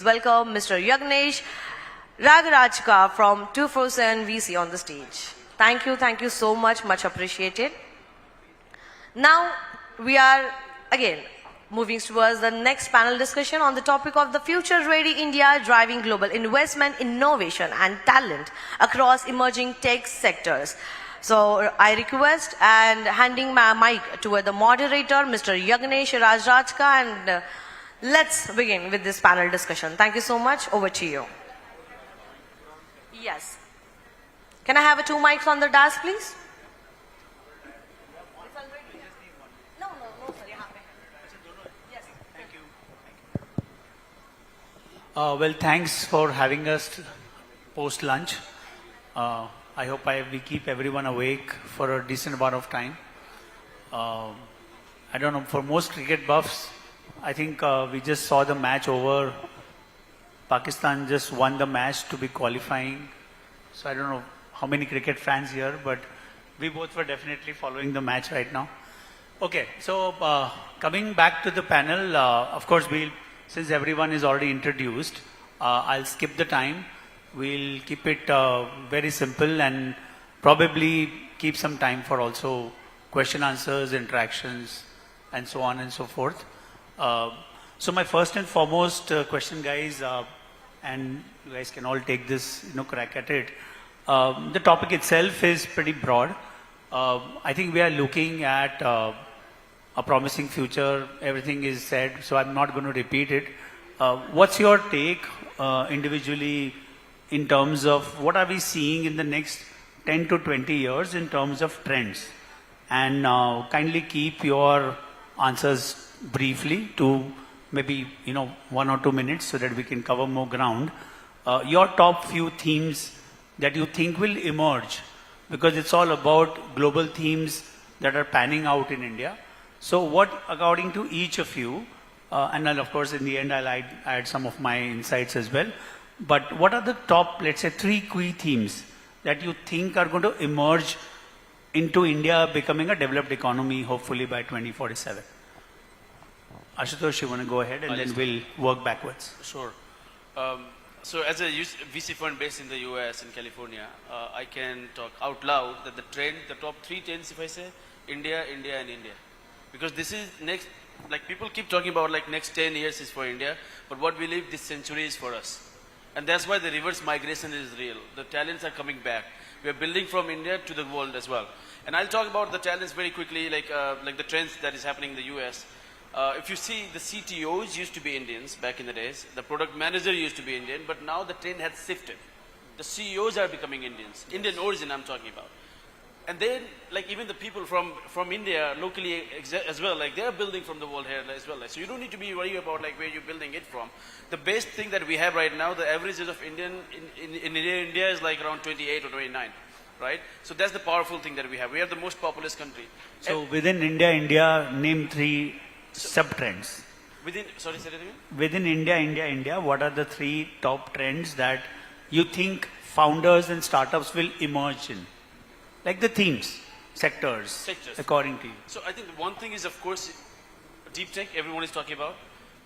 welcome Mr. Yagnesh Ragarajka from 247 VC on the stage. Thank you so much appreciated. Now we are again moving towards the next panel discussion on the topic of the Future Ready India driving global investment, innovation and talent across emerging tech sectors. So I request and handing my mic to the moderator, Mr. Yagnesh Rajrajka, and let's begin with this panel discussion. Thank you so much. Over to you. Yes. Can I have two mics on the dais, please? Well, thanks for having us post-lunch. I hope we keep everyone awake for a decent amount of time. I don't know, for most cricket buffs, I think we just saw the match over. Pakistan just won the match to be qualifying. So I don't know how many cricket fans here, but we both were definitely following the match right now. Okay, so coming back to the panel, of course, since everyone is already introduced, I'll skip the time. We'll keep it very simple and probably keep some time for also question answers, interactions, and so on and so forth. So my first and foremost question, guys, and you guys can all take this, crack at it. The topic itself is pretty broad. I think we are looking at a promising future. Everything is said, so I'm not going to repeat it. What's your take individually in terms of what are we seeing in the next 10 to 20 years in terms of trends? And kindly keep your answers briefly to maybe 1 or 2 minutes so that we can cover more ground. Your top few themes that you think will emerge, because it's all about global themes that are panning out in India. So what, according to each of you, and then of course in the end I'll add some of my insights as well, but what are the top, let's say, 3 key themes that you think are going to emerge into India becoming a developed economy, hopefully by 2047? Ashutosh, you want to go ahead and then we'll work backwards. Sure. So as a VC fund based in the US and California, I can talk out loud that the top 3 trends, if I say, India, India and India. Because this is next, like people keep talking about like next 10 years is for India, but what we live this century is for us. And that's why the reverse migration is real. The talents are coming back. We are building from India to the world as well. And I'll talk about the talents very quickly, like the trends that is happening in the US. If you see, the CTOs used to be Indians back in the days. The product manager used to be Indian, but now the trend has shifted. The CEOs are becoming Indians. Indian origin I'm talking about. And then, like even the people from India locally as well, like they're building from the world here as well. So you don't need to be worried about like where you're building it from. The best thing that we have right now, the average age of Indian in India is like around 28 or 29, right? So that's the powerful thing that we have. We are the most populous country. So within India, name 3 sub-trends. Sorry, say that again? Within India, what are the 3 top trends that you think founders and startups will emerge in? Like the themes, sectors, according to you. So I think one thing is, of course, deep tech, everyone is talking about.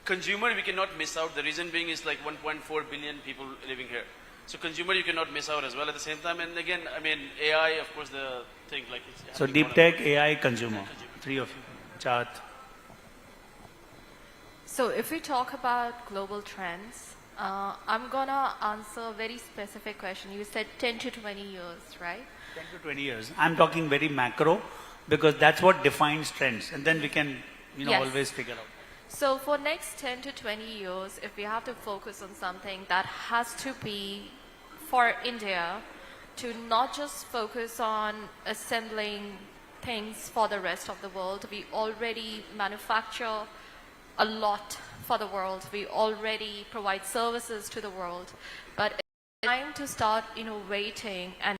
Consumer, we cannot miss out. The reason being is like 1.4 billion people living here. So consumer, you cannot miss out as well at the same time. And again, I mean, AI, of course, the thing like it's... So deep tech, AI, consumer. 3 of you. Chat. So if we talk about global trends, I'm going to answer a very specific question. You said 10 to 20 years, right? 10 to 20 years. I'm talking very macro because that's what defines trends. And then we can, Yes. always figure out. So for next 10 to 20 years, if we have to focus on something that has to be for India to not just focus on assembling things for the rest of the world. We already manufacture a lot for the world. We already provide services to the world. But it's time to start innovating and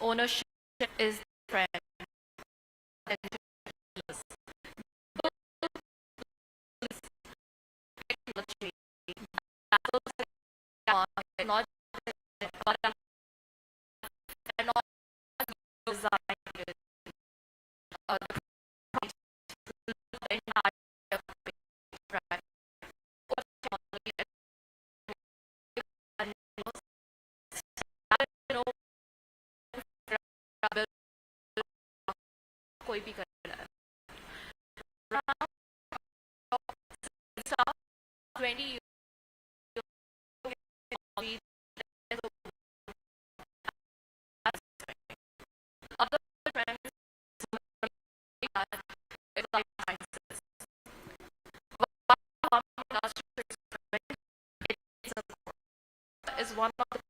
ownership is different. Not designed कोई भी करेगा. 20 years other trends is life sciences. Is one of the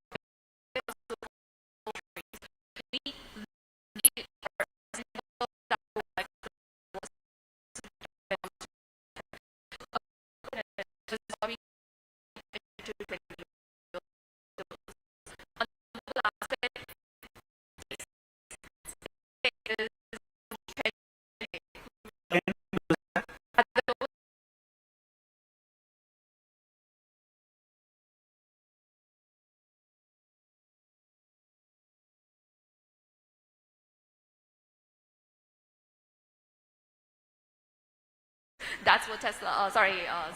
that's what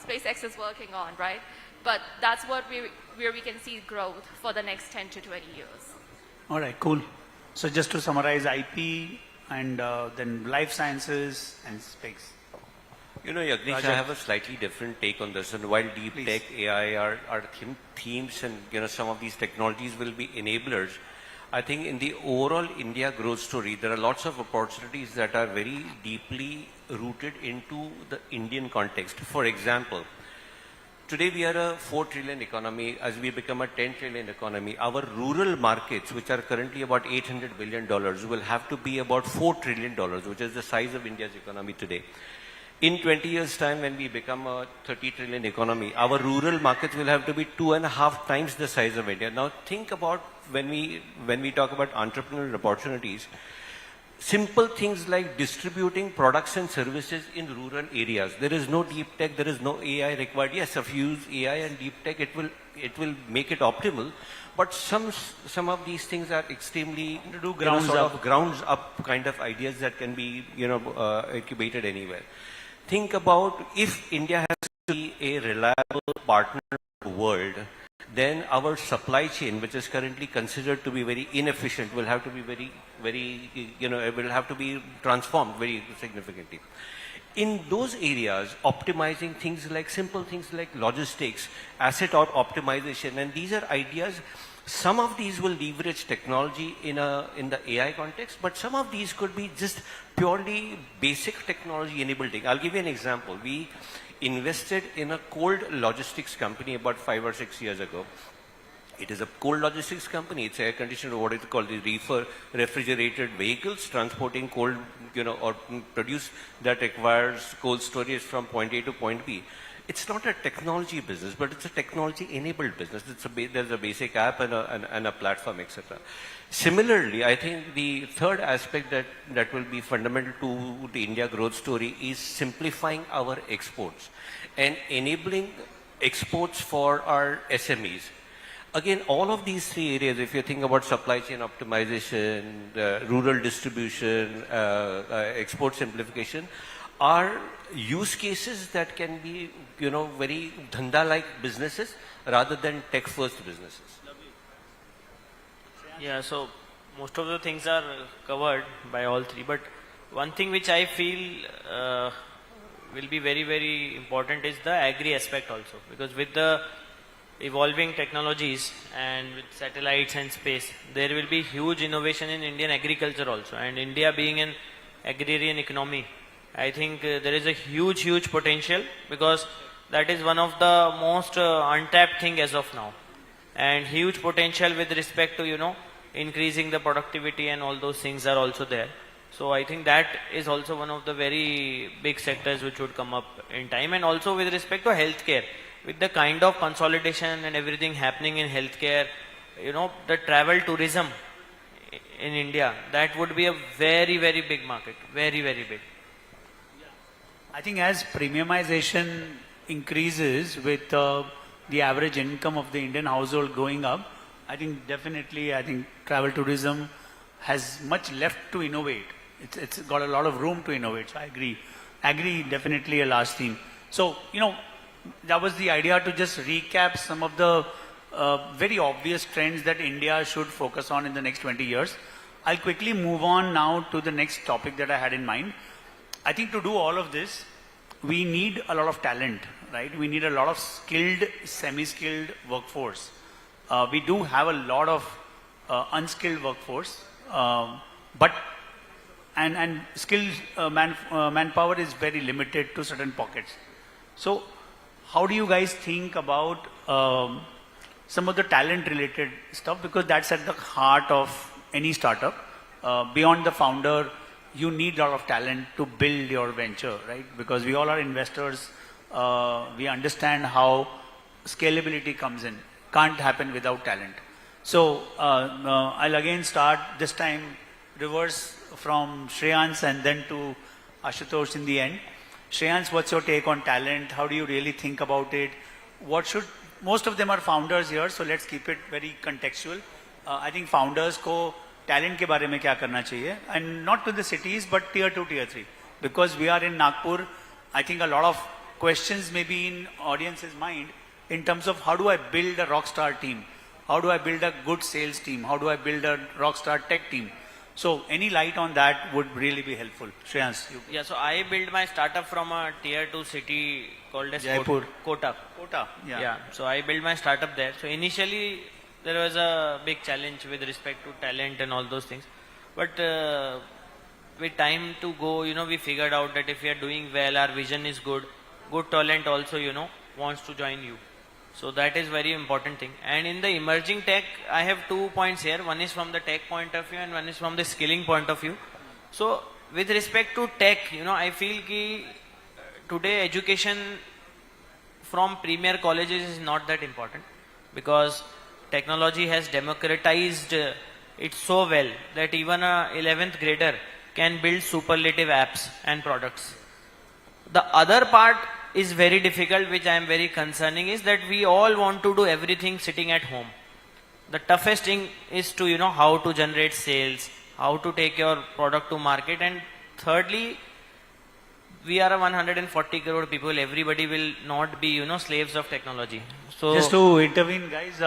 SpaceX is working on, right? But that's what where we can see growth for the next 10 to 20 years. All right, cool. So just to summarize, IP and then life sciences and space. You know, Yagnish, Raja. I have a slightly different take on this. And while deep Please. tech, AI are themes, and some of these technologies will be enablers, I think in the overall India growth story, there are lots of opportunities that are very deeply rooted into the Indian context. For example, today we are a 4 trillion economy. As we become a 10 trillion economy, our rural markets, which are currently about $800 billion, will have to be about $4 trillion, which is the size of India's economy today. In 20 years' time, when we become a 30 trillion economy, our rural markets will have to be 2.5 times the size of India. Now, think about when we talk about entrepreneurial opportunities, simple things like distributing products and services in rural areas. There is no deep tech, there is no AI required. Yes, if you use AI and deep tech, it will make it optimal. But some of these things are extremely grounds up kind of ideas that can be incubated anywhere. Think about if India has to be a reliable partner in the world, then our supply chain, which is currently considered to be very inefficient, will have to be it will have to be transformed very significantly. In those areas, optimizing simple things like logistics, asset optimization, and these are ideas. Some of these will leverage technology in the AI context, but some of these could be just purely basic technology enabled. I'll give you an example. We invested in a cold logistics company about 5 or 6 years ago. It is a cold logistics company. It's air conditioned, or what is called the refrigerated vehicles transporting cold, or produce that requires cold storage from point A to point B. It's not a technology business, but it's a technology-enabled business. There's a basic app and a platform, etc. Similarly, I think the third aspect that will be fundamental to the India growth story is simplifying our exports and enabling exports for our SMEs. Again, all of these three areas, if you think about supply chain optimization, rural distribution, export simplification, are use cases that can be, very dhanda-like businesses rather than tech-first businesses. Yeah, so most of the things are covered by all three, but one thing which I feel will be very, very important is the agri aspect also, because with the evolving technologies and with satellites and space, there will be huge innovation in Indian agriculture also, and India being an agrarian economy, I think there is a huge potential, because that is one of the most untapped thing as of now, and huge potential with respect to increasing the productivity, and all those things are also there. So I think that is also one of the very big sectors which would come up in time. And also with respect to healthcare, with the kind of consolidation and everything happening in healthcare, the travel tourism in India, that would be a very, very big market, very, very big. I think as premiumization increases with the average income of the Indian household going up, I think travel tourism has much left to innovate. It's got a lot of room to innovate. So I agree. Agri definitely a large theme. So, that was the idea, to just recap some of the very obvious trends that India should focus on in the next 20 years. I'll quickly move on now to the next topic that I had in mind. I think to do all of this, we need a lot of talent, right? We need a lot of skilled, semi-skilled workforce. We do have a lot of unskilled workforce, but and skilled manpower is very limited to certain pockets. So how do you guys think about some of the talent related stuff, because that's at the heart of any startup. Beyond the founder, you need a lot of talent to build your venture, right? Because we all are investors. We understand how scalability comes in. Can't happen without talent. So I'll again start this time reverse from Shreyans and then to Ashutosh in the end. Shreyans, what's your take on talent? How do you really think about it? Most of them are founders here, so let's keep it very contextual. I think founders को talent के बारे में क्या करना चाहिए, and not to the cities but tier 2, tier 3, because we are in Nagpur. I think a lot of questions may be in audience's mind in terms of how do I build a rockstar team, how do I build a good sales team, how do I build a rockstar tech team. So any light on that would really be helpful. Shreyans, you. Yeah, so I built my startup from a tier 2 city called as Jaipur. Kota. Yeah. So I built my startup there. So initially there was a big challenge with respect to talent and all those things. But with time to go, we figured out that if we are doing well, our vision is good talent also, wants to join you. So that is very important thing. And in the emerging tech, I have 2 points here. One is from the tech point of view and one is from the skilling point of view. So with respect to tech, I feel ki today education from premier colleges is not that important, because technology has democratized it so well that even a 11th grader can build superlative apps and products. The other part is very difficult, which I am very concerning, is that we all want to do everything sitting at home. The toughest thing is to, how to generate sales, how to take your product to market, and thirdly, we are a 140 crore people. Everybody will not be, slaves of technology. So just to intervene, guys,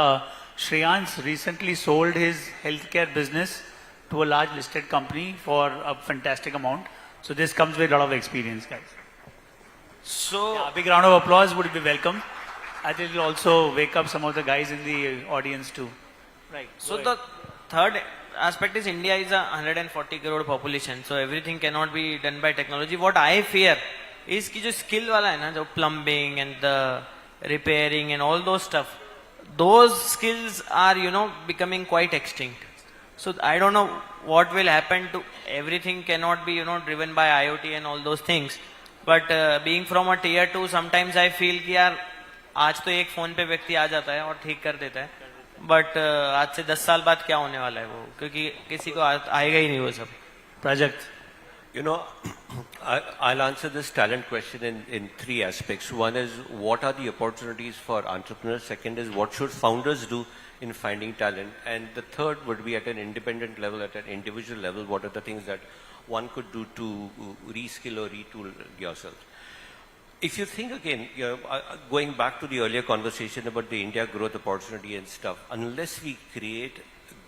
Shreyans recently sold his healthcare business to a large listed company for a fantastic amount. So this comes with a lot of experience, guys. So Yeah, a big round of applause would be welcome. I think it will also wake up some of the guys in the audience too. Right. So the third aspect is India is a 140 crore population, so everything cannot be done by technology. What I fear is कि जो skill वाला है ना, जो plumbing and the repairing and all those stuff, those skills are becoming quite extinct. So I don't know what will happen to everything. Cannot be driven by IoT and all those things. But being from a tier 2, sometimes I feel कि यार आज तो एक phone पे व्यक्ति आ जाता है और ठीक कर देता है, बट आज से 10 साल बाद क्या होने वाला है वो, क्योंकि किसी को आएगा ही नहीं वो सब. Project. I'll answer this talent question in 3 aspects. One is, what are the opportunities for entrepreneurs? Second is, what should founders do in finding talent? And the third would be at an independent level, at an individual level, what are the things that one could do to reskill or retool yourself. If you think again, going back to the earlier conversation about the India growth opportunity and stuff, unless we create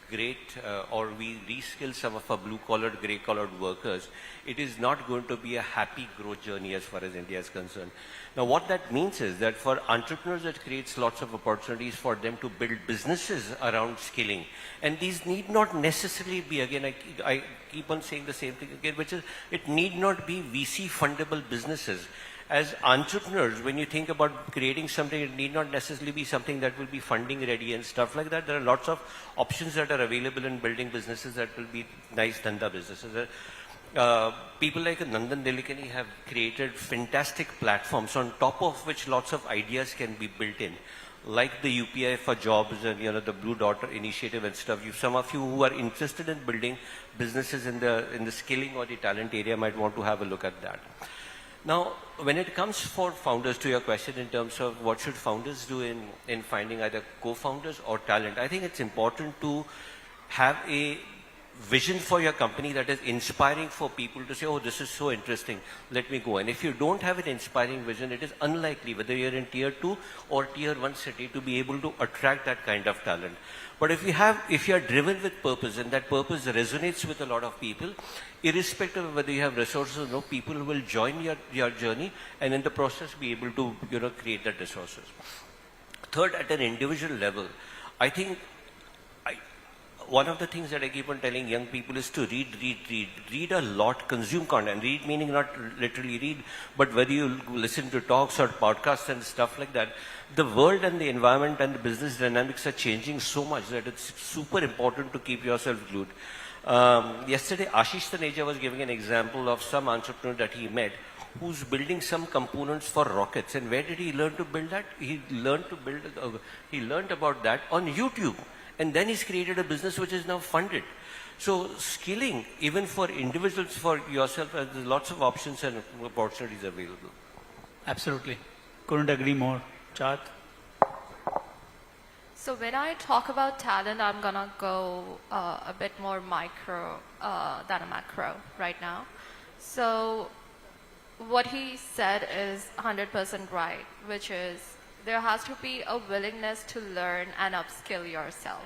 great or we reskill some of our blue-collared, grey-collared workers, it is not going to be a happy growth journey as far as India is concerned. Now, what that means is that for entrepreneurs, it creates lots of opportunities for them to build businesses around skilling. And these need not necessarily be, again, I keep on saying the same thing again, which is it need not be VC fundable businesses. As entrepreneurs, when you think about creating something, it need not necessarily be something that will be funding ready and stuff like that. There are lots of options that are available in building businesses that will be nice dhanda businesses. People like Nandan Delikani have created fantastic platforms on top of which lots of ideas can be built in, like the UPI for jobs and the Blue Dot initiative and stuff. Some of you who are interested in building businesses in the skilling or the talent area might want to have a look at that. Now, when it comes for founders, to your question in terms of what should founders do in finding either co-founders or talent, I think it's important to have a vision for your company that is inspiring for people to say, oh, this is so interesting, let me go. And if you don't have an inspiring vision, it is unlikely, whether you're in tier 2 or tier 1 city, to be able to attract that kind of talent. But if you are driven with purpose, and that purpose resonates with a lot of people, irrespective of whether you have resources or no, people will join your journey, and in the process be able to, create that resources. Third, at an individual level, I think one of the things that I keep on telling young people is to read a lot, consume content. Read meaning not literally read, but whether you listen to talks or podcasts and stuff like that. The world and the environment and the business dynamics are changing so much that it's super important to keep yourself glued. Yesterday, Ashish Taneja was giving an example of some entrepreneur that he met who's building some components for rockets. And where did he learn to build that? He learned about that on YouTube. And then he's created a business which is now funded. So skilling, even for individuals, for yourself, there's lots of options and opportunities available. Absolutely. Couldn't agree more. Chat? So when I talk about talent, I'm gonna go a bit more micro than a macro right now. So what he said is 100% right, which is there has to be a willingness to learn and upskill yourself.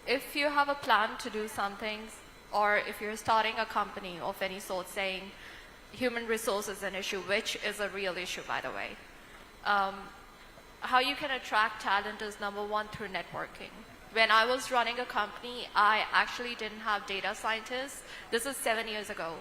If you have a plan to do something, or if you're starting a company of any sort, saying human resource is an issue, which is a real issue, by the way. How you can attract talent is number one, through networking. When I was running a company, I actually didn't have data scientists. This is 7 years ago,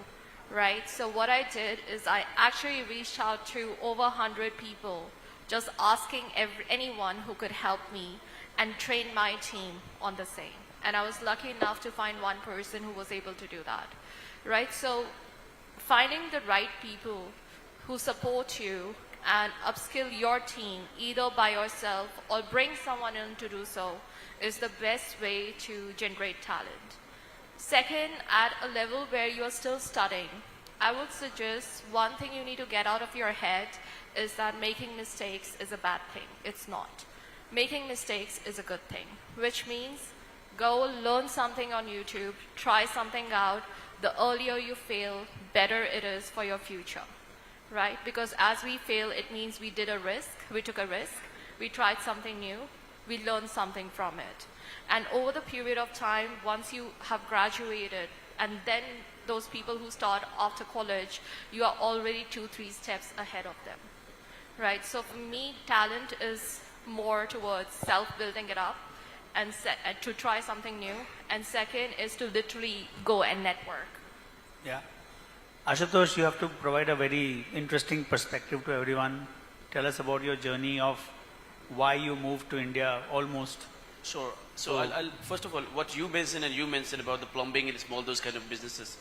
right? So what I did is I actually reached out to over 100 people, just asking anyone who could help me and train my team on the same. And I was lucky enough to find one person who was able to do that, right? So finding the right people who support you and upskill your team, either by yourself or bring someone in to do so, is the best way to generate talent. Second, at a level where you're still studying, I would suggest one thing you need to get out of your head is that making mistakes is a bad thing. It's not. Making mistakes is a good thing, which means go learn something on YouTube, try something out. The earlier you fail, better it is for your future, right? Because as we fail, it means we took a risk, we tried something new, we learned something from it. And over the period of time, once you have graduated, and then those people who start after college, you are already 2-3 steps ahead of them, right? So for me, talent is more towards self-building it up and to try something new. And second is to literally go and network. Yeah. Ashutosh, you have to provide a very interesting perspective to everyone. Tell us about your journey of why you moved to India almost. Sure. So I'll first of all, what you mentioned about the plumbing and small, those kind of businesses.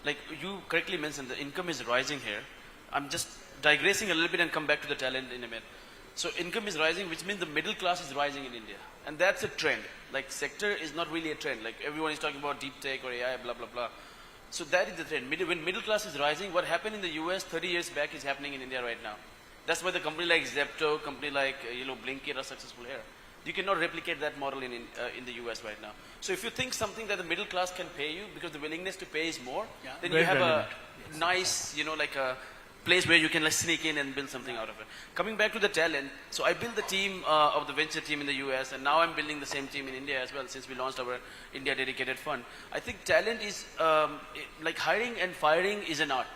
Like you correctly mentioned, the income is rising here. I'm just digressing a little bit and come back to the talent in a minute. So income is rising, which means the middle class is rising in India. And that's a trend. Like sector is not really a trend. Like everyone is talking about deep tech or AI, blah, blah, blah. So that is the trend. When middle class is rising, what happened in the US 30 years back is happening in India right now. That's why the company like Zepto, company like Blinkit are successful here. You cannot replicate that model in the US right now. So if you think something that the middle class can pay you because the willingness to pay is more, then you have a nice, like a place where you can like sneak in and build something out of it. Coming back to the talent, so I built the team of the venture team in the US, and now I'm building the same team in India as well since we launched our India dedicated fund. I think talent is like hiring and firing is an art.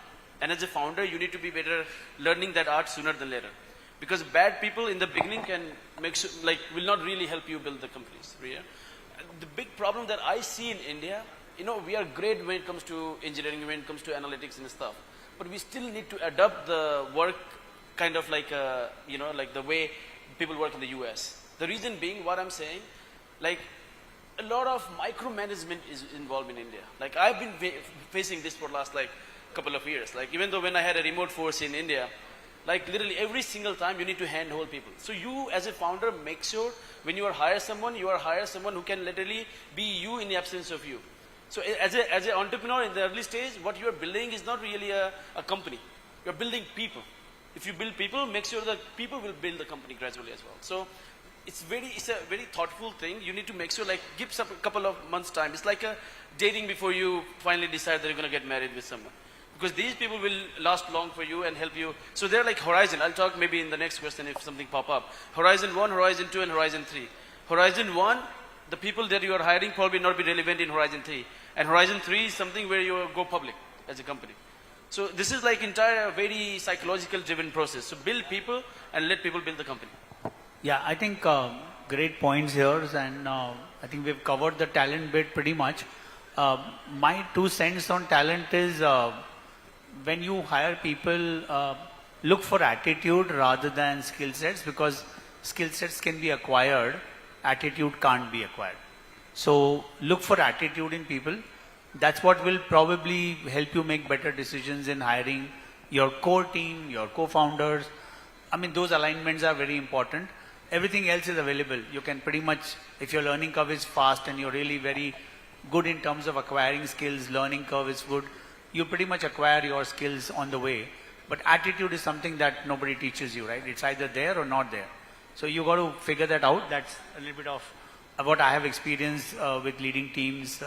And as a founder, you need to be better learning that art sooner than later. Because bad people in the beginning can will not really help you build the companies. Yeah? The big problem that I see in India, we are great when it comes to engineering, when it comes to analytics and stuff. But we still need to adopt the work kind of like the way people work in the US. The reason being, what I'm saying, like a lot of micromanagement is involved in India. Like I've been facing this for the last couple of years. Like even though when I had a remote force in India, like literally every single time you need to handhold people. So you as a founder make sure when you are hire someone who can literally be you in the absence of you. So as an entrepreneur in the early stage, what you are building is not really a company. You're building people. If you build people, make sure that people will build the company gradually as well. So it's a very thoughtful thing. You need to make sure, like, give some couple of months time. It's like a dating before you finally decide that you're going to get married with someone. Because these people will last long for you and help you. So they're like horizon. I'll talk maybe in the next question if something pop up. Horizon 1, Horizon 2, and Horizon 3. Horizon 1, the people that you are hiring probably not be relevant in Horizon 3. And Horizon 3 is something where you go public as a company. So this is like entire very psychological driven process. So build people and let people build the company. Yeah, I think great points here, and I think we've covered the talent bit pretty much. My 2 cents on talent is when you hire people, look for attitude rather than skill sets, because skill sets can be acquired, attitude can't be acquired. So look for attitude in people. That's what will probably help you make better decisions in hiring your core team, your co-founders. I mean, those alignments are very important. Everything else is available. You can pretty much, if your learning curve is fast and you're really very good in terms of acquiring skills, learning curve is good, you pretty much acquire your skills on the way. But attitude is something that nobody teaches you, right? It's either there or not there. So you got to figure that out. That's a little bit of what I have experienced with leading teams,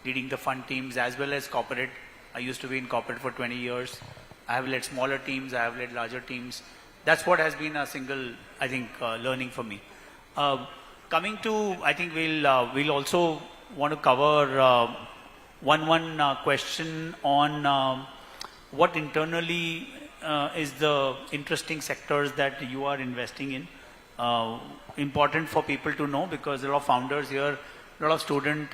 leading the fund teams as well as corporate. I used to be in corporate for 20 years. I have led smaller teams, I have led larger teams. That's what has been a single, I think, learning for me. Coming to, I think we'll also want to cover one question on what internally is the interesting sectors that you are investing in. Important for people to know, because a lot of founders here, a lot of student,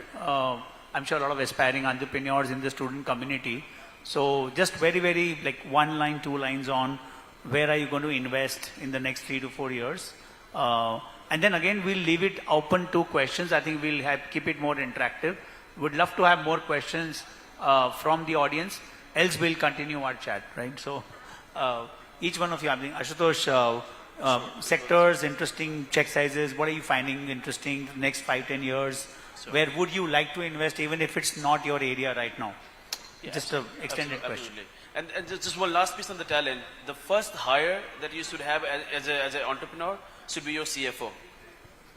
I'm sure a lot of aspiring entrepreneurs in the student community. So just very like 1 line, 2 lines on where are you going to invest in the next 3 to 4 years. And then again, we'll leave it open to questions. I think we'll keep it more interactive. Would love to have more questions from the audience. Else we'll continue our chat, right? So each one of you, I think Ashutosh, sectors, interesting check sizes. What are you finding interesting next 5-10 years? So where would you like to invest, even if it's not your area right now? yeah, Just an extended question. Absolutely. And just one last piece on the talent. The first hire that you should have as an entrepreneur should be your CFO.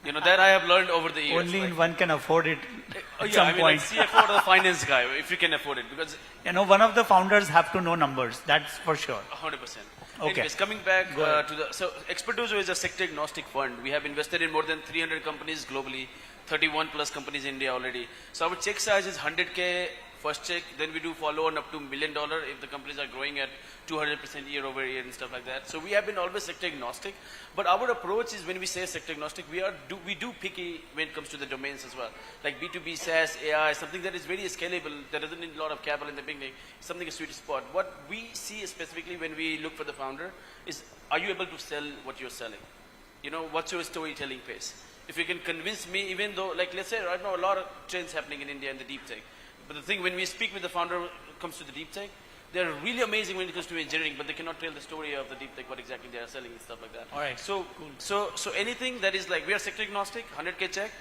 You know, that I have learned over the years. Only one can afford it Oh, at yeah, some I mean, point. like CFO or the finance guy, if you can afford it, because You know, one of the founders have to know numbers. That's for sure. 100%. Okay. Anyways, coming back Go ahead. to so Expertuzo is a sector agnostic fund. We have invested in more than 300 companies globally, 31 plus companies in India already. So our check size is 100K first check, then we do follow on up to $1 million if the companies are growing at 200% year over year and stuff like that. So we have been always sector agnostic, but our approach is, when we say sector agnostic, we do picky when it comes to the domains as well. Like B2B, SaaS, AI, something that is very scalable, that doesn't need a lot of capital in the beginning, something a sweet spot. What we see specifically when we look for the founder is, are you able to sell what you're selling? You know, what's your storytelling pace? If you can convince me, even though, like, let's say right now a lot of trends happening in India in the deep tech. But the thing, when we speak with the founder when it comes to the deep tech, they're really amazing when it comes to engineering, but they cannot tell the story of the deep tech, what exactly they are selling and stuff like that. All right. So, cool. So anything that is like, we are sector agnostic, 100K check,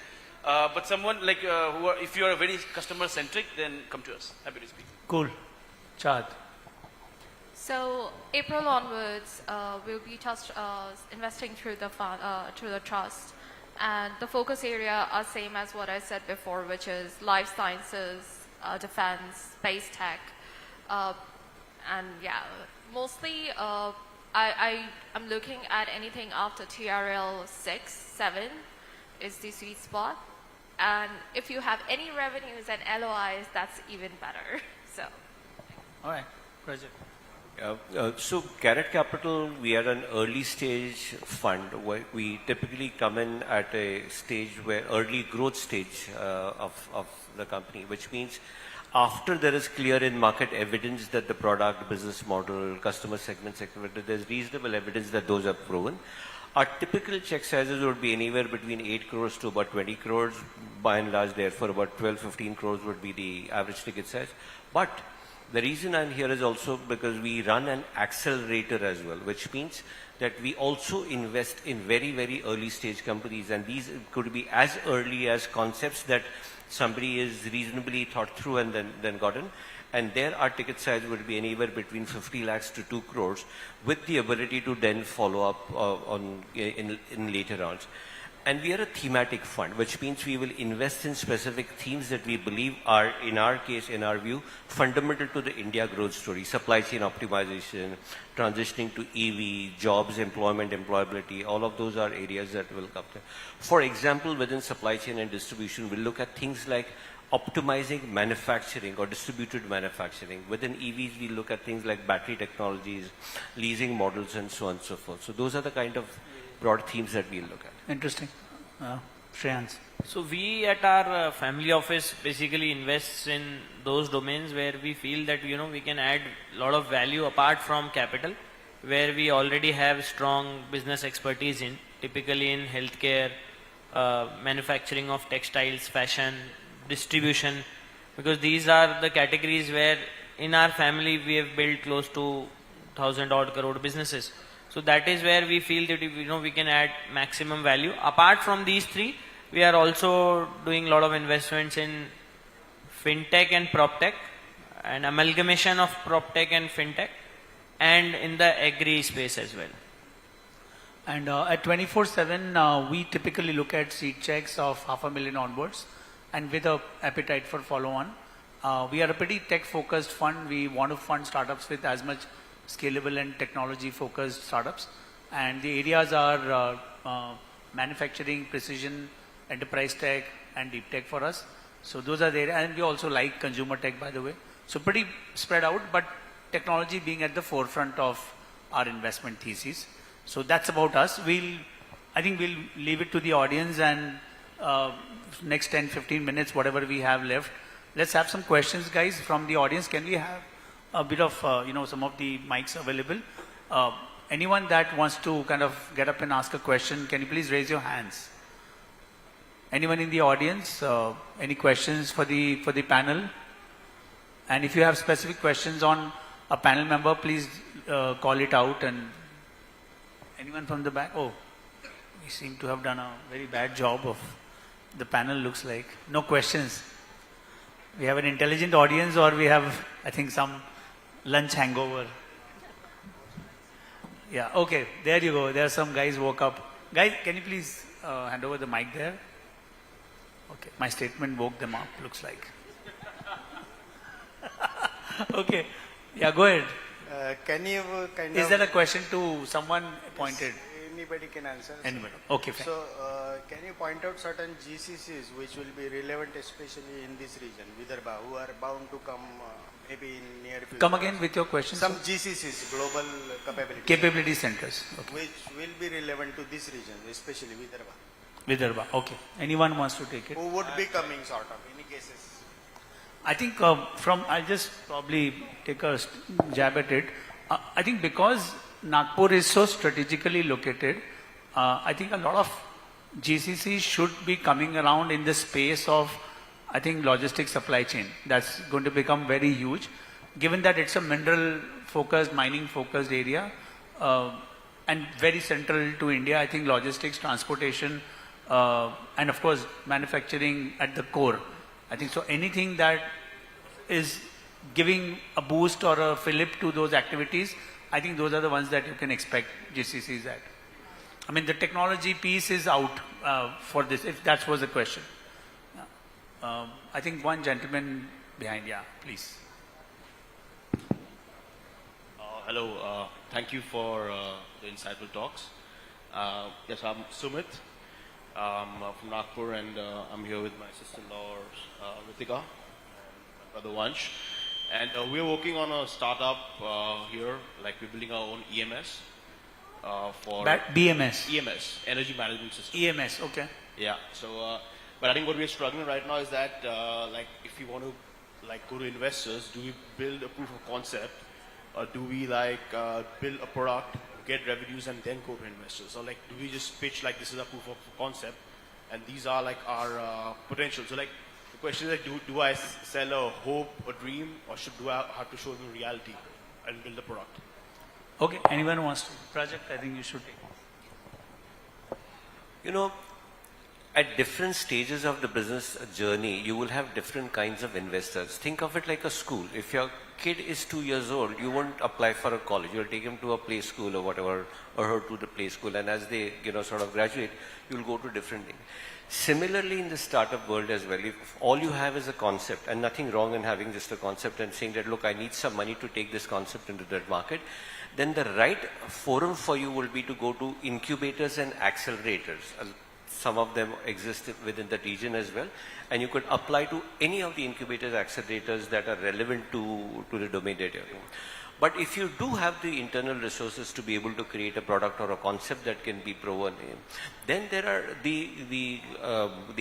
but someone like, if you are very customer centric, then come to us. Happy to speak. Cool. Chad. So April onwards, we'll be investing through the fund, through the trust, and the focus area are same as what I said before, which is life sciences, defense, space tech, and yeah, mostly I'm looking at anything after TRL 6, 7 is the sweet spot, and if you have any revenues and LOIs, that's even better. So. All right. Project. So Carrot Capital, we are an early stage fund where we typically come in at a stage where early growth stage of the company, which means after there is clear in market evidence that the product, business model, customer segments, there's reasonable evidence that those are proven. Our typical check sizes would be anywhere between 8 crores to about 20 crores. By and large, therefore, about 12-15 crores would be the average ticket size. But the reason I'm here is also because we run an accelerator as well, which means that we also invest in very, very early stage companies, and these could be as early as concepts that somebody is reasonably thought through and then gotten. And there our ticket size would be anywhere between 50 lakhs to 2 crores with the ability to then follow up in later rounds. And we are a thematic fund, which means we will invest in specific themes that we believe are, in our case, in our view, fundamental to the India growth story. Supply chain optimization, transitioning to EV, jobs, employment, employability, all of those are areas that will come there. For example, within supply chain and distribution, we'll look at things like optimizing manufacturing or distributed manufacturing. Within EVs, we look at things like battery technologies, leasing models, and so on and so forth. So those are the kind of broad themes that we'll look at. Interesting. Shreyans. So we at our family office basically invests in those domains where we feel that we can add a lot of value apart from capital, where we already have strong business expertise in, typically in healthcare, manufacturing of textiles, fashion, distribution, because these are the categories where in our family we have built close to 1,000 odd crore businesses. So that is where we feel that we can add maximum value. Apart from these three, we are also doing a lot of investments in fintech and proptech, an amalgamation of proptech and fintech, and in the agri space as well. And at 24/7, we typically look at seed checks of 500,000 onwards, and with a appetite for follow-on. We are a pretty tech-focused fund. We want to fund startups with as much scalable and technology-focused startups. And the areas are manufacturing, precision, enterprise tech, and deep tech for us. So those are there. And we also like consumer tech, by the way. So pretty spread out, but technology being at the forefront of our investment thesis. So that's about us. I think we'll leave it to the audience, and next 10-15 minutes, whatever we have left, let's have some questions, guys, from the audience. Can we have a bit of, some of the mics available? Anyone that wants to kind of get up and ask a question, can you please raise your hands? Anyone in the audience? Any questions for the panel? And if you have specific questions on a panel member, please call it out. And anyone from the back? Oh, we seem to have done a very bad job of the panel, looks like. No questions. We have an intelligent audience, or we have, I think, some lunch hangover. Yeah, okay, there you go. There are some guys woke up. Guys, can you please hand over the mic there? Okay, my statement woke them up, looks like. Okay, yeah, go ahead. Can you kind Is of... that a question to someone appointed? Anybody can answer. Anybody? Okay, fine. So, can you point out certain GCCs which will be relevant, especially in this region, Vidarbha, who are bound to come maybe in near future? Come again with your question. Some GCCs, global Capability centers. Okay. which will be relevant to this region, especially Vidarbha. Vidarbha. Okay. Anyone wants to take it? Who would be coming, sort of, any cases? I think I'll just probably take a jab at it. I think because Nagpur is so strategically located, I think a lot of GCCs should be coming around in the space of, I think, logistics supply chain. That's going to become very huge, given that it's a mineral focused, mining focused area, and very central to India. I think logistics, transportation, and of course manufacturing at the core. I think so. Anything that is giving a boost or a fillip to those activities, I think those are the ones that you can expect GCCs at. I mean, the technology piece is out for this, if that was the question. I think one gentleman behind, yeah, please. Hello, thank you for the insightful talks. Yes, I'm Sumit. I'm from Nagpur, and I'm here with my sister-in-law, Ritika, and my brother Vansh. And we're working on a startup here, like we're building our own EMS for BMS. EMS, Energy Management System. EMS, okay. Yeah. So, but I think what we're struggling right now is that, like, if we want to, like, go to investors, do we build a proof of concept, or do we build a product, get revenues, and then go to investors? Or like, do we just pitch like this is a proof of concept, and these are like our potential? So like, the question is like, do I sell a hope, a dream, or do I have to show them reality and build a product? Okay, anyone wants to? Project, I think you should take. You know, at different stages of the business journey, you will have different kinds of investors. Think of it like a school. If your kid is 2 years old, you won't apply for a college. You'll take him to a play school or whatever, or her to the play school. And as they, sort of graduate, you'll go to different things. Similarly, in the startup world as well, if all you have is a concept, and nothing wrong in having just a concept and saying that, look, I need some money to take this concept into that market, then the right forum for you will be to go to incubators and accelerators. Some of them exist within the region as well, and you could apply to any of the incubators, accelerators that are relevant to the domain that you're in. But if you do have the internal resources to be able to create a product or a concept that can be proven, then there are the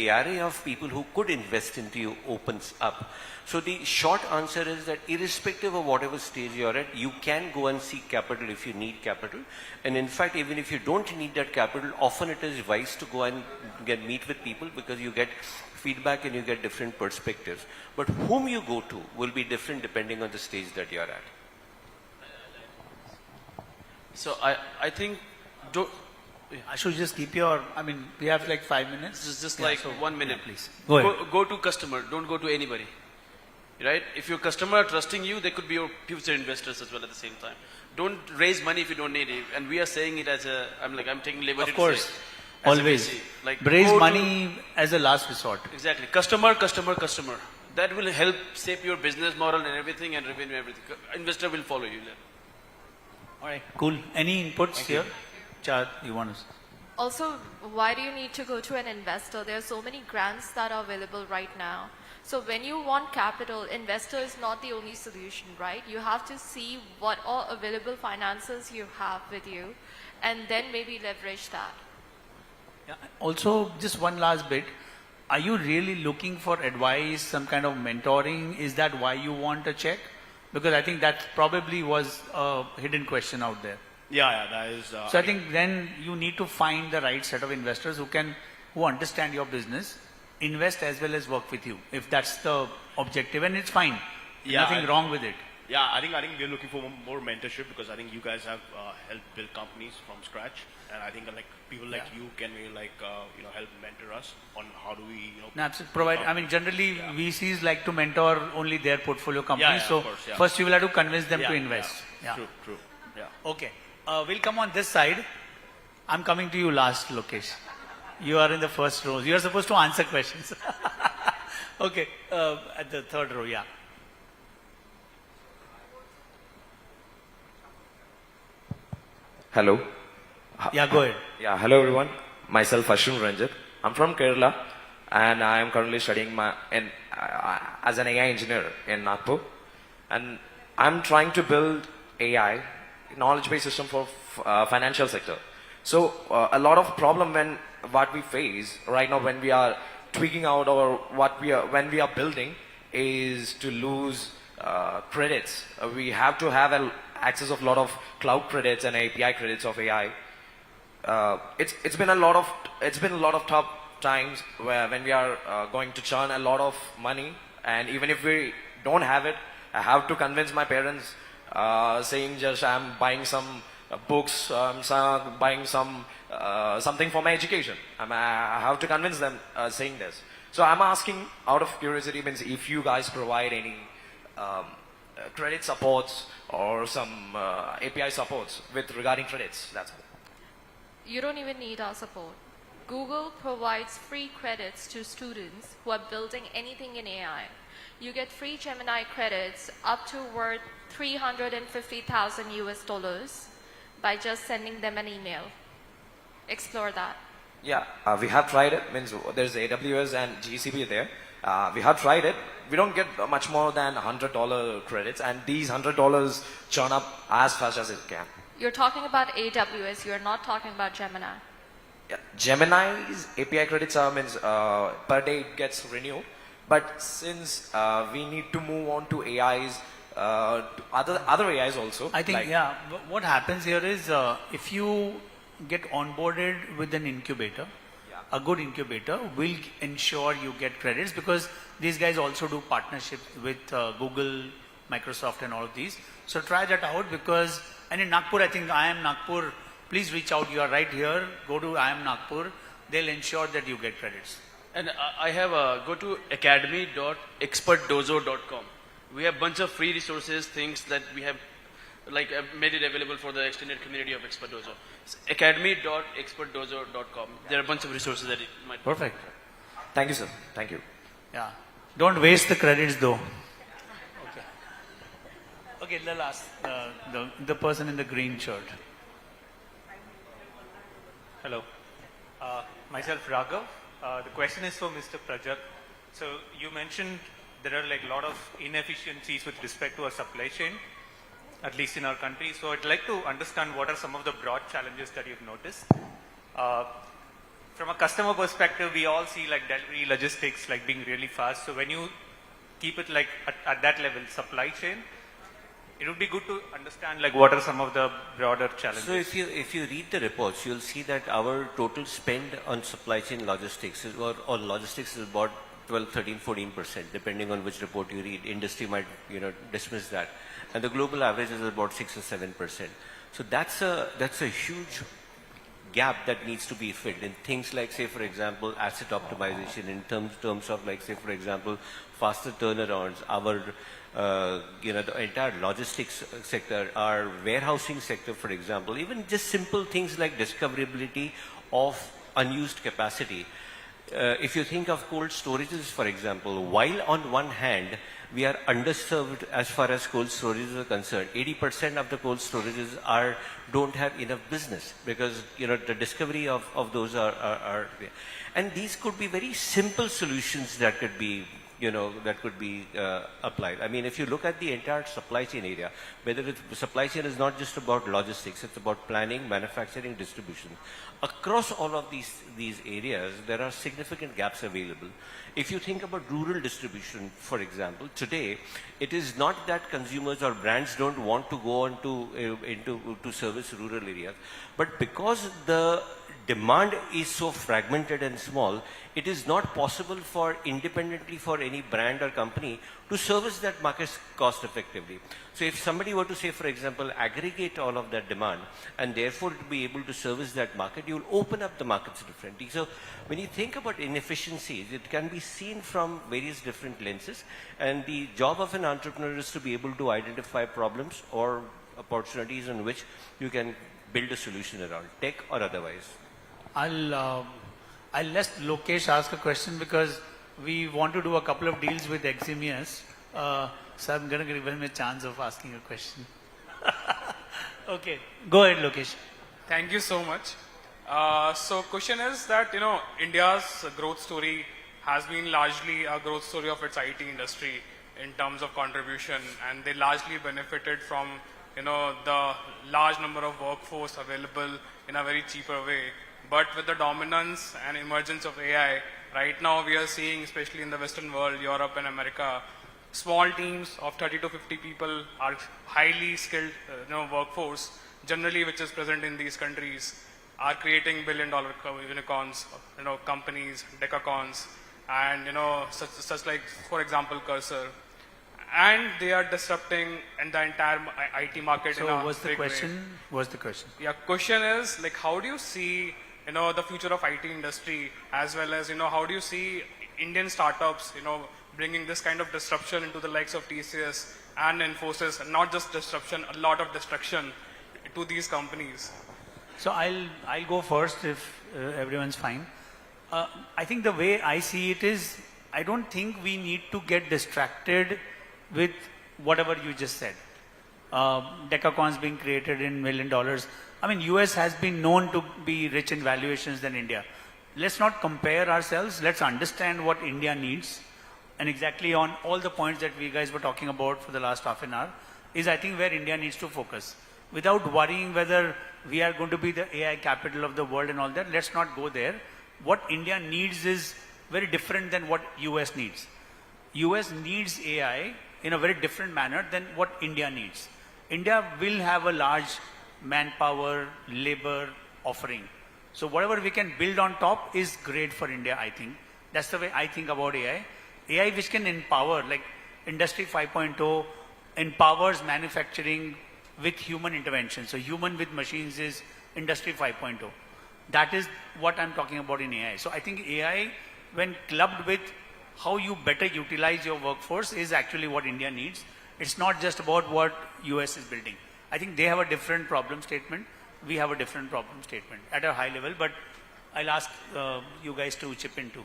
array of people who could invest into you opens up. So the short answer is that irrespective of whatever stage you're at, you can go and seek capital if you need capital. And in fact, even if you don't need that capital, often it is wise to go and meet with people, because you get feedback and you get different perspectives. But whom you go to will be different depending on the stage that you're at. So I think, I should just keep we have like 5 minutes. this is just like 1 minute. Please. Go ahead. Go to customer, don't go to anybody. Right? If your customer are trusting you, they could be your future investors as well at the same time. Don't raise money if you don't need it. And we are saying it as I'm taking liberty Of course, to say, as a always. VC, like Raise go to- money as a last resort. Exactly. Customer. That will help shape your business model and everything, and revenue, everything. Investor will follow you there. All right, cool. Any inputs here? Chad, you want to? Also, why do you need to go to an investor? There are so many grants that are available right now. So when you want capital, investor is not the only solution, right? You have to see what all available finances you have with you, and then maybe leverage that. Yeah. Also, just one last bit. Are you really looking for advice, some kind of mentoring? Is that why you want a check? Because I think that probably was a hidden question out there. Yeah, that is. So I think then you need to find the right set of investors who understand your business, invest as well as work with you. If that's the objective, and it's fine. Yeah, Nothing wrong with it. Yeah, I think we're looking for more mentorship, because I think you guys have helped build companies from scratch, and I think people like you can really help mentor us on how do we Absolutely. Generally VCs like to mentor only their portfolio companies. Yeah, so of course, yeah. first you will have to convince them to invest. Yeah. True. Yeah. Okay. We'll come on this side. I'm coming to you last, Lokesh. You are in the first row. You are supposed to answer questions. Okay. At the third row, yeah. Hello. Yeah, go ahead. Yeah, hello everyone. Myself Ashwin Ranjit. I'm from Kerala, and I am currently studying as an AI engineer in Nagpur. And I'm trying to build AI, knowledge-based system for financial sector. So a lot of problem what we face right now when we are tweaking out or when we are building is to lose credits. We have to have access of a lot of cloud credits and API credits of AI. It's been a lot of tough times when we are going to churn a lot of money, and even if we don't have it, I have to convince my parents, saying just I'm buying some books, buying something for my education. I have to convince them saying this. So I'm asking out of curiosity, means if you guys provide any credit supports or some API supports regarding credits. That's all. You don't even need our support. Google provides free credits to students who are building anything in AI. You get free Gemini credits up to worth $350,000 US by just sending them an email. Explore that. Yeah, we have tried it. Means there's AWS and GCP there. We have tried it. We don't get much more than $100 credits, and these $100 churn up as fast as it can. You're talking about AWS, you're not talking about Gemini. Yeah. Gemini's API credits are per day it gets renewed, but since we need to move on to AIs, other AIs also. I think what happens here is if you get onboarded with an incubator, a good incubator will ensure you get credits, because these guys also do partnerships with Google, Microsoft and all of these. So try that out, and in Nagpur, I think I Am Nagpur, please reach out. You are right here. Go to I Am Nagpur. they'll ensure that you get credits. And I have go to academy.expertdozo.com. We have bunch of free resources, things that we have made it available for the extended community of Expert Dozo. It's academy.expertdozo.com. There are a bunch of resources that it might. Perfect. Thank you, sir. Thank you. Yeah. Don't waste the credits though. Okay. Okay, the last, the person in the green shirt. Hello. Myself Raghav. The question is for Mr. Prajak. So you mentioned there are like a lot of inefficiencies with respect to our supply chain, at least in our country. So I'd like to understand what are some of the broad challenges that you've noticed. From a customer perspective, we all see like delivery logistics like being really fast. So when you keep it like at that level, supply chain, it would be good to understand like what are some of the broader challenges. So if you read the reports, you'll see that our total spend on supply chain logistics or logistics is about 12, 13, 14%, depending on which report you read. Industry might dismiss that, and the global average is about 6 or 7%. So that's a huge gap that needs to be filled in things like, say for example, asset optimization, in terms of like, say for example, faster turnarounds, our the entire logistics sector, our warehousing sector, for example, even just simple things like discoverability of unused capacity. If you think of cold storages, for example, while on one hand we are underserved as far as cold storages are concerned, 80% of the cold storages don't have enough business because the discovery of those are and these could be very simple solutions that could be applied. I mean, if you look at the entire supply chain area, whether supply chain is not just about logistics, it's about planning, manufacturing, distribution. Across all of these areas, there are significant gaps available. If you think about rural distribution, for example, today, it is not that consumers or brands don't want to go on to service rural areas, but because the demand is so fragmented and small, it is not possible for independently for any brand or company to service that market cost effectively. So if somebody were to say, for example, aggregate all of that demand and therefore to be able to service that market, you will open up the markets differently. So when you think about inefficiencies, it can be seen from various different lenses, and the job of an entrepreneur is to be able to identify problems or opportunities in which you can build a solution around, tech or otherwise. I'll let Lokesh ask a question because we want to do a couple of deals with Eximius. So I'm going to give him a chance of asking a question. Okay, go ahead, Lokesh. Thank you so much. So question is that, India's growth story has been largely a growth story of its IT industry in terms of contribution, and they largely benefited from, the large number of workforce available in a very cheaper way. But with the dominance and emergence of AI, right now we are seeing, especially in the Western world, Europe and America, small teams of 30 to 50 people are highly skilled workforce, generally which is present in these countries, are creating billion-dollar unicorns, companies, decacorns, and such like, for example, Cursor. And they are disrupting the entire IT market in a what's the big question? way. What's the question? Yeah, question is like, how do you see the future of IT industry, as well as how do you see Indian startups bringing this kind of disruption into the likes of TCS and Infosys, and not just disruption, a lot of destruction to these companies? So I'll go first if everyone's fine. I think the way I see it is, I don't think we need to get distracted with whatever you just said. Decacorns being created in $1 million. I mean, US has been known to be rich in valuations than India. Let's not compare ourselves. Let's understand what India needs. And exactly on all the points that we guys were talking about for the last half an hour is, I think, where India needs to focus. Without worrying whether we are going to be the AI capital of the world and all that, let's not go there. What India needs is very different than what US needs. US needs AI in a very different manner than what India needs. India will have a large manpower, labor offering. So whatever we can build on top is great for India, I think. That's the way I think about AI. AI which can empower, like Industry 5.0 empowers manufacturing with human intervention. So human with machines is Industry 5.0. That is what I'm talking about in AI. So I think AI, when clubbed with how you better utilize your workforce, is actually what India needs. It's not just about what US is building. I think they have a different problem statement. We have a different problem statement at a high level, but I'll ask you guys to chip in too.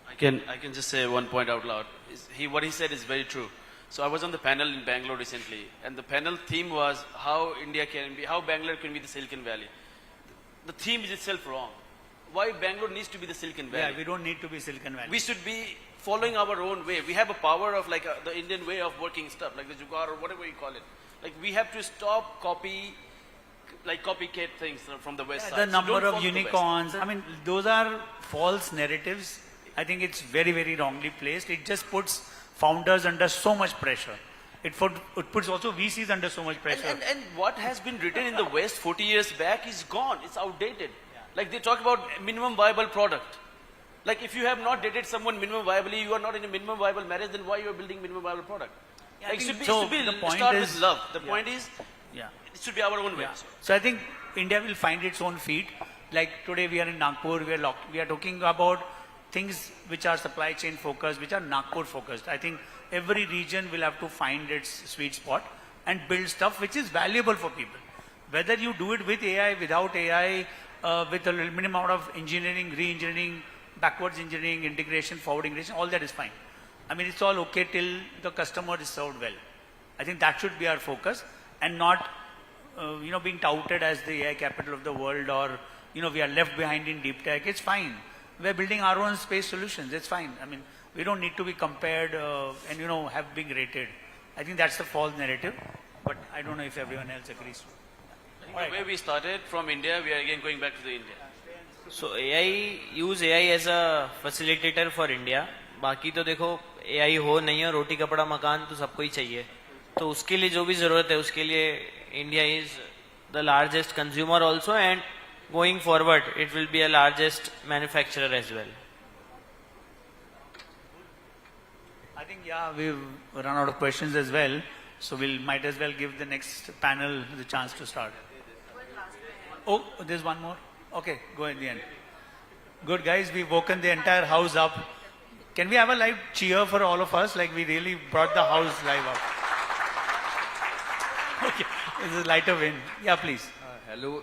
I can just say one point out loud. What he said is very true. So I was on the panel in Bangalore recently, and the panel theme was how Bangalore can be the Silicon Valley. The theme is itself wrong. Why Bangalore needs to be the Silicon Valley? Yeah, we don't need to be Silicon Valley. We should be following our own way. We have a power of like the Indian way of working stuff, like the Jugaad or whatever you call it. Like we have to stop copycat things from the West side. The number So don't of follow the West. unicorns, I mean, those are false narratives. I think it's very, very wrongly placed. It just puts founders under so much pressure. It puts also VCs under so much pressure. And what has been written in the West 40 years back is gone. It's outdated. Like they talk about minimum viable product. Like if you have not dated someone minimum viably, you are not in a minimum viable marriage, then why you are building minimum viable product? Yeah, Like I it think should be, so. it should The be point start is- with love. The yeah. point is, Yeah. it should be our own way. Yeah. So I think India will find its own feet. Like today we are in Nagpur, we are talking about things which are supply chain focused, which are Nagpur focused. I think every region will have to find its sweet spot and build stuff which is valuable for people. Whether you do it with AI, without AI, with a little minimum amount of engineering, re-engineering, backwards engineering, integration, forward integration, all that is fine. I mean, it's all okay till the customer is served well. I think that should be our focus, and not, being touted as the AI capital of the world, or, we are left behind in deep tech. It's fine. We're building our own space solutions. It's fine. I mean, we don't need to be compared and, have been rated. I think that's the false narrative, but I don't know if everyone else agrees. The way we started from India, we are again going back to the India. So use AI as a facilitator for India. बाकी तो देखो AI हो नहीं हो, रोटी कपड़ा मकान तो सबको ही चाहिए. तो उसके लिए जो भी जरूरत है उसके लिए India is the largest consumer also, and going forward it will be a largest manufacturer as well. I think, we've run out of questions as well, so might as well give the next panel the chance to start. Oh, there's one more? Okay, go in the end. Good, guys, we've woken the entire house up. Can we have a live cheer for all of us? Like we really brought the house live up. Okay, this is lighter wind. Yeah, please. Hello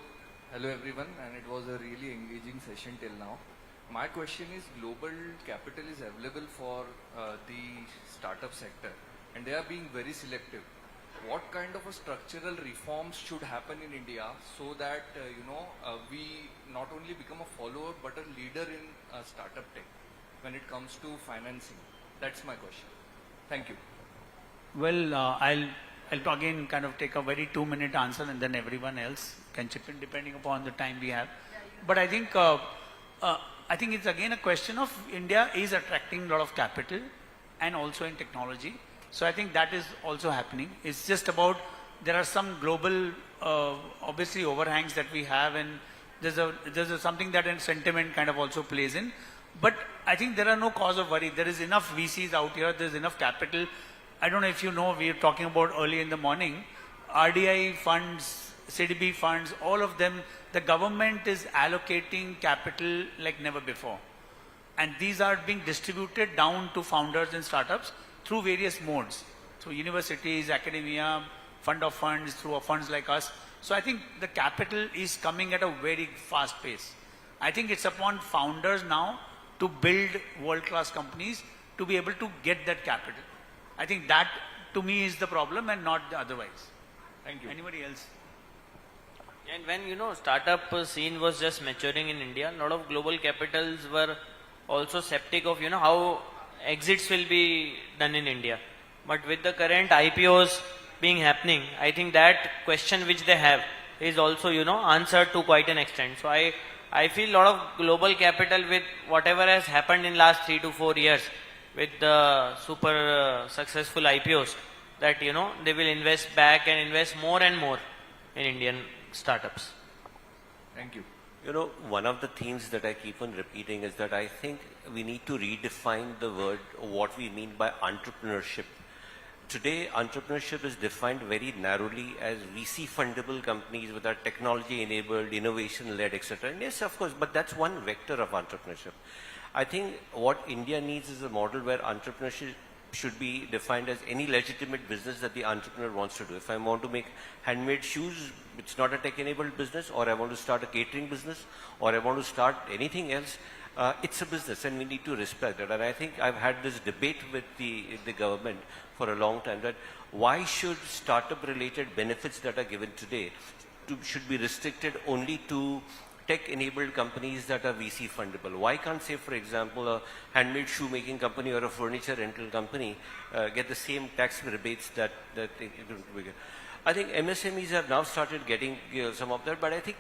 everyone, and it was a really engaging session till now. My question is, global capital is available for the startup sector, and they are being very selective. What kind of a structural reforms should happen in India so that we not only become a follower but a leader in startup tech when it comes to financing? That's my question. Thank you. Well, I'll again kind of take a very 2-minute answer, and then everyone else can chip in depending upon the time we have. But I think it's again a question of India is attracting a lot of capital and also in technology. So I think that is also happening. It's just about, there are some global, obviously overhangs that we have, and there's something that in sentiment kind of also plays in. But I think there are no cause of worry. There is enough VCs out here. There's enough capital. I don't know if you know, we were talking about early in the morning, RDI funds, CDB funds, all of them, the government is allocating capital like never before. And these are being distributed down to founders and startups through various modes, through universities, academia, fund of funds, through funds like us. So I think the capital is coming at a very fast pace. I think it's upon founders now to build world-class companies to be able to get that capital. I think that, to me, is the problem and not the otherwise. Thank you. Anybody else? And when startup scene was just maturing in India, a lot of global capitals were also skeptic of how exits will be done in India. But with the current IPOs being happening, I think that question which they have is also answered to quite an extent. So I feel a lot of global capital, with whatever has happened in last 3 to 4 years with the super successful IPOs, that they will invest back and invest more and more in Indian startups. Thank you. One of the themes that I keep on repeating is that I think we need to redefine the word, what we mean by entrepreneurship. today entrepreneurship is defined very narrowly as VC fundable companies with our technology enabled, innovation led, etc. And yes, of course, but that's one vector of entrepreneurship. I think what India needs is a model where entrepreneurship should be defined as any legitimate business that the entrepreneur wants to do. If I want to make handmade shoes, it's not a tech-enabled business, or I want to start a catering business, or I want to start anything else, it's a business, and we need to respect that. And I think I've had this debate with the government for a long time, that why should startup-related benefits that are given today should be restricted only to tech-enabled companies that are VC fundable? Why can't, say, for example, a handmade shoemaking company or a furniture rental company get the same tax rebates that they get? I think MSMEs have now started getting some of that, but I think,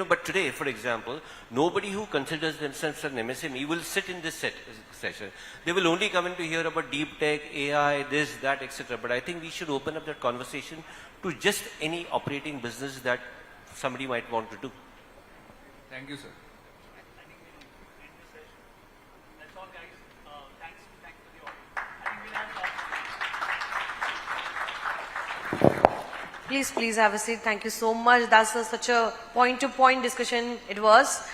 but today, for example, nobody who considers themselves an MSME will sit in this session. They will only come in to hear about deep tech, AI, this, that, etc. But I think we should open up that conversation to just any operating business that somebody might want to do. Thank you, sir. That's all, guys. Thanks for the audience. Please have a seat. Thank you so much. That's such a point-to-point discussion it was.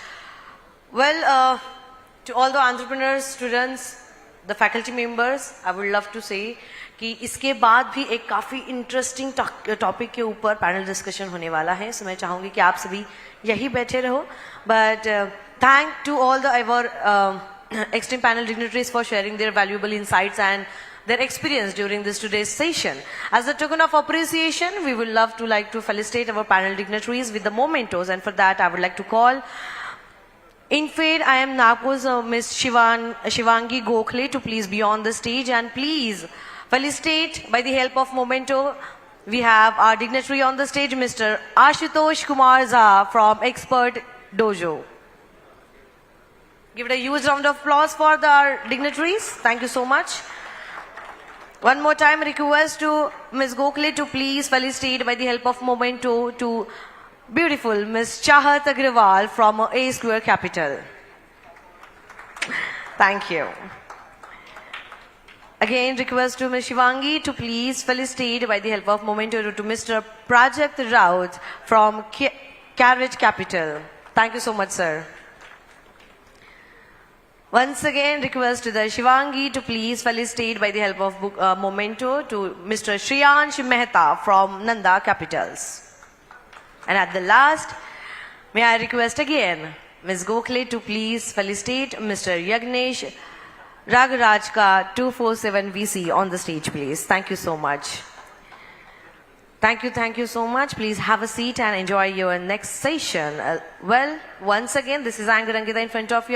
Well, to all the entrepreneurs, students, the faculty members, I would love to say कि इसके बाद भी एक काफ़ी interesting topic के ऊपर panel discussion होने वाला है. सो मैं चाहूँगी कि आप सभी यही बैठे रहो. But thank to all the esteemed panel dignitaries for sharing their valuable insights and their experience during this today's session. As a token of appreciation, we would like to felicitate our panel dignitaries with the mementos, and for that I would like to call in fate I am Nagpur's Ms. Shivangi Gokhale to please be on the stage, and please felicitate by the help of memento. We have our dignitary on the stage, Mr. Ashutosh Kumar Jha from Expert Dojo. Give it a huge round of applause for our dignitaries. Thank you so much. One more time, request to Ms. Gokhale to please felicitate by the help of memento to beautiful Ms. Chahat Agrawal from A Square Capital. Thank you. Again, request to Ms. Shivangi to please felicitate by the help of memento to Mr. Prajakth Raut from Carriage Capital. Thank you so much, sir. Once again, request to the Shivangi to please felicitate by the help of memento to Mr. Shriyansh Mehta from Nanda Capitals. And at the last, may I request again Ms. Gokhale to please felicitate Mr. Yagnesh Ragrajka 247 VC on the stage, please. Thank you so much. Thank you so much. Please have a seat and enjoy your next session. Well, once again, this is Anger Angita in front of you.